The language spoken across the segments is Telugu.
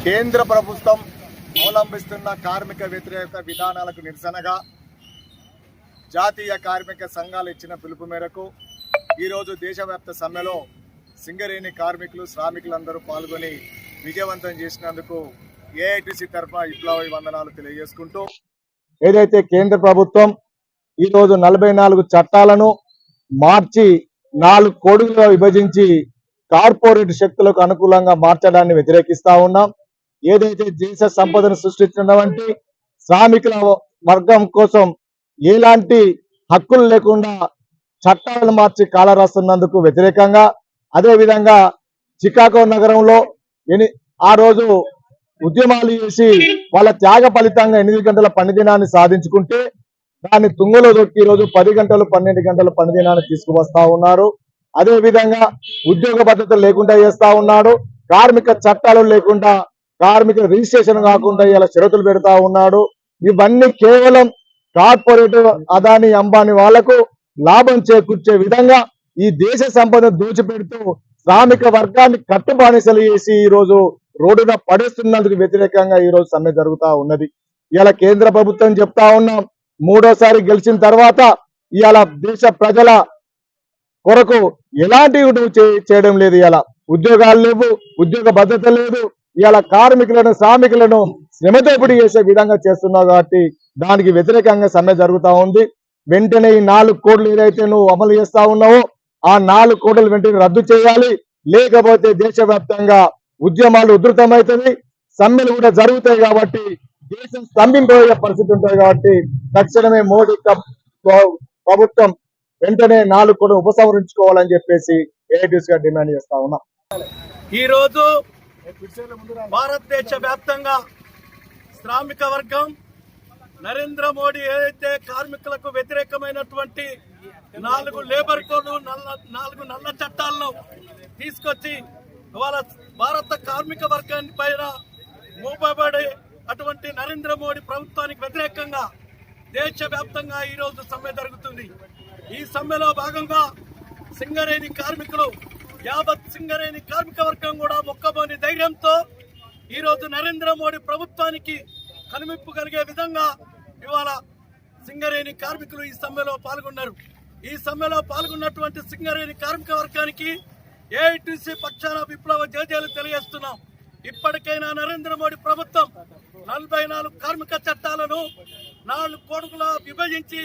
కేంద్ర ప్రభుత్వం అవలంబిస్తున్న కార్మిక వ్యతిరేక విధానాలకు నిరసనగా జాతీయ కార్మిక సంఘాలు ఇచ్చిన పిలుపు మేరకు ఈరోజు దేశవ్యాప్త సమ్మెలో సింగరేణి కార్మికులు శ్రామికులందరూ పాల్గొని విజయవంతం చేసినందుకు ఏఐటీసీ తరఫున విప్లవ వందనాలు తెలియజేసుకుంటూ, ఏదైతే కేంద్ర ప్రభుత్వం ఈరోజు 44 చట్టాలను మార్చి 4 కోడులుగా విభజించి కార్పొరేట్ శక్తులకు అనుకూలంగా మార్చడాన్ని వ్యతిరేకిస్తా ఉన్నాం. ఏదైతే దేశ సంపదను సృష్టించినటువంటి శ్రామికుల వర్గం కోసం ఎలాంటి హక్కులు లేకుండా చట్టాలను మార్చి కాలరాస్తున్నందుకు వ్యతిరేకంగా, అదేవిధంగా చికాగో నగరంలో ఆ రోజు ఉద్యమాలు చేసి వాళ్ళ త్యాగ ఫలితంగా 8 గంటల పని దినాన్ని సాధించుకుంటే దాన్ని తుంగలో దొక్కి ఈరోజు 10 గంటలు 12 గంటల పని దినాన్ని తీసుకువస్తా ఉన్నారు. అదే విధంగా ఉద్యోగ భద్రత లేకుండా చేస్తా ఉన్నాడు. కార్మిక చట్టాలు లేకుండా, కార్మిక రిజిస్ట్రేషన్ కాకుండా ఇలా షరతులు పెడతా ఉన్నాడు. ఇవన్నీ కేవలం కార్పొరేట్ అదాని అంబానీ వాళ్లకు లాభం చేకూర్చే విధంగా ఈ దేశ సంపదను దోచిపెడుతూ శ్రామిక వర్గాన్ని కట్టుబానిసలు చేసి ఈ రోజు రోడ్డున పడేస్తున్నందుకు వ్యతిరేకంగా ఈ రోజు సమ్మె జరుగుతా ఉన్నది. ఇలా కేంద్ర ప్రభుత్వం చెప్తా ఉన్నాం, 3వ సారి గెలిచిన తర్వాత ఇవాళ దేశ ప్రజల కొరకు ఎలాంటివి చేయడం లేదు. ఇలా ఉద్యోగాలు లేవు, ఉద్యోగ భద్రత లేదు. ఇవాళ కార్మికులను శ్రామికులను శ్రమదోపిడీ చేసే విధంగా చేస్తున్నావు కాబట్టి దానికి వ్యతిరేకంగా సమ్మె జరుగుతా ఉంది. వెంటనే ఈ 4 కోడ్లు ఏదైతే నువ్వు అమలు చేస్తా ఉన్నావో ఆ 4 కోడ్లు వెంటనే రద్దు చేయాలి. లేకపోతే దేశవ్యాప్తంగా ఉద్యమాలు ఉధృతమవుతుంది, సమ్మెలు కూడా జరుగుతాయి. కాబట్టి దేశం స్తంభింపబోయే పరిస్థితి ఉంటుంది. కాబట్టి తక్షణమే మోడీ ప్రభుత్వం వెంటనే 4 కోడ్లు ఉపసంహరించుకోవాలని చెప్పేసి ఏఐటీసీగా డిమాండ్ చేస్తా ఉన్నాం. ఈ రోజు భారతదేశ వ్యాప్తంగా శ్రామిక వర్గం నరేంద్ర మోడీ ఏదైతే కార్మికులకు వ్యతిరేకమైనటువంటి 4 లేబర్ కోడ్లు 4 నల్ల చట్టాలను తీసుకొచ్చి ఇవాళ భారత కార్మిక వర్గాన్ని పైన మోపబడే అటువంటి నరేంద్ర మోడీ ప్రభుత్వానికి వ్యతిరేకంగా దేశవ్యాప్తంగా ఈ రోజు సమ్మె జరుగుతుంది. ఈ సమ్మెలో భాగంగా సింగరేణి కార్మికులు, యావత్ సింగరేణి కార్మిక వర్గం కూడా మొక్కబోని ధైర్యంతో ఈ రోజు నరేంద్ర మోడీ ప్రభుత్వానికి కనుమిప్పు కలిగే విధంగా ఇవాళ సింగరేణి కార్మికులు ఈ సమ్మెలో పాల్గొన్నారు. ఈ సమ్మెలో పాల్గొన్నటువంటి సింగరేణి కార్మిక వర్గానికి ఏఐటీసీ పక్షాన విప్లవ జేజేలు తెలియజేస్తున్నాం. ఇప్పటికైనా నరేంద్ర మోడీ ప్రభుత్వం 44 కార్మిక చట్టాలను 4 కోడులుగా విభజించి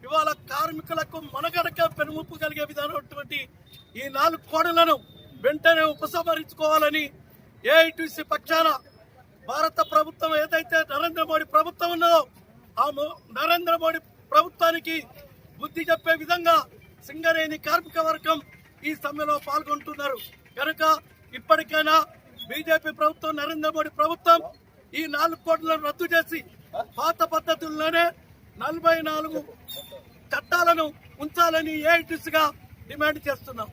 ఇవాళ కార్మికులకు మనగడక పెనుముప్పు కలిగే విధానటువంటి ఈ 4 కోడులను వెంటనే ఉపసంహరించుకోవాలని ఏఐటీసీ పక్షాన భారత ప్రభుత్వం ఏదైతే నరేంద్ర మోడీ ప్రభుత్వం ఉన్నదో ఆ నరేంద్ర మోడీ ప్రభుత్వానికి బుద్ధి చెప్పే విధంగా సింగరేణి కార్మిక వర్గం ఈ సమ్మెలో పాల్గొంటున్నారు. కనుక ఇప్పటికైనా బీజేపీ ప్రభుత్వం, నరేంద్ర మోడీ ప్రభుత్వం ఈ 4 కోట్లను రద్దు చేసి పాత పద్ధతుల్లోనే 44 చట్టాలను ఉంచాలని ఏఐటీసీగా డిమాండ్ చేస్తున్నాం.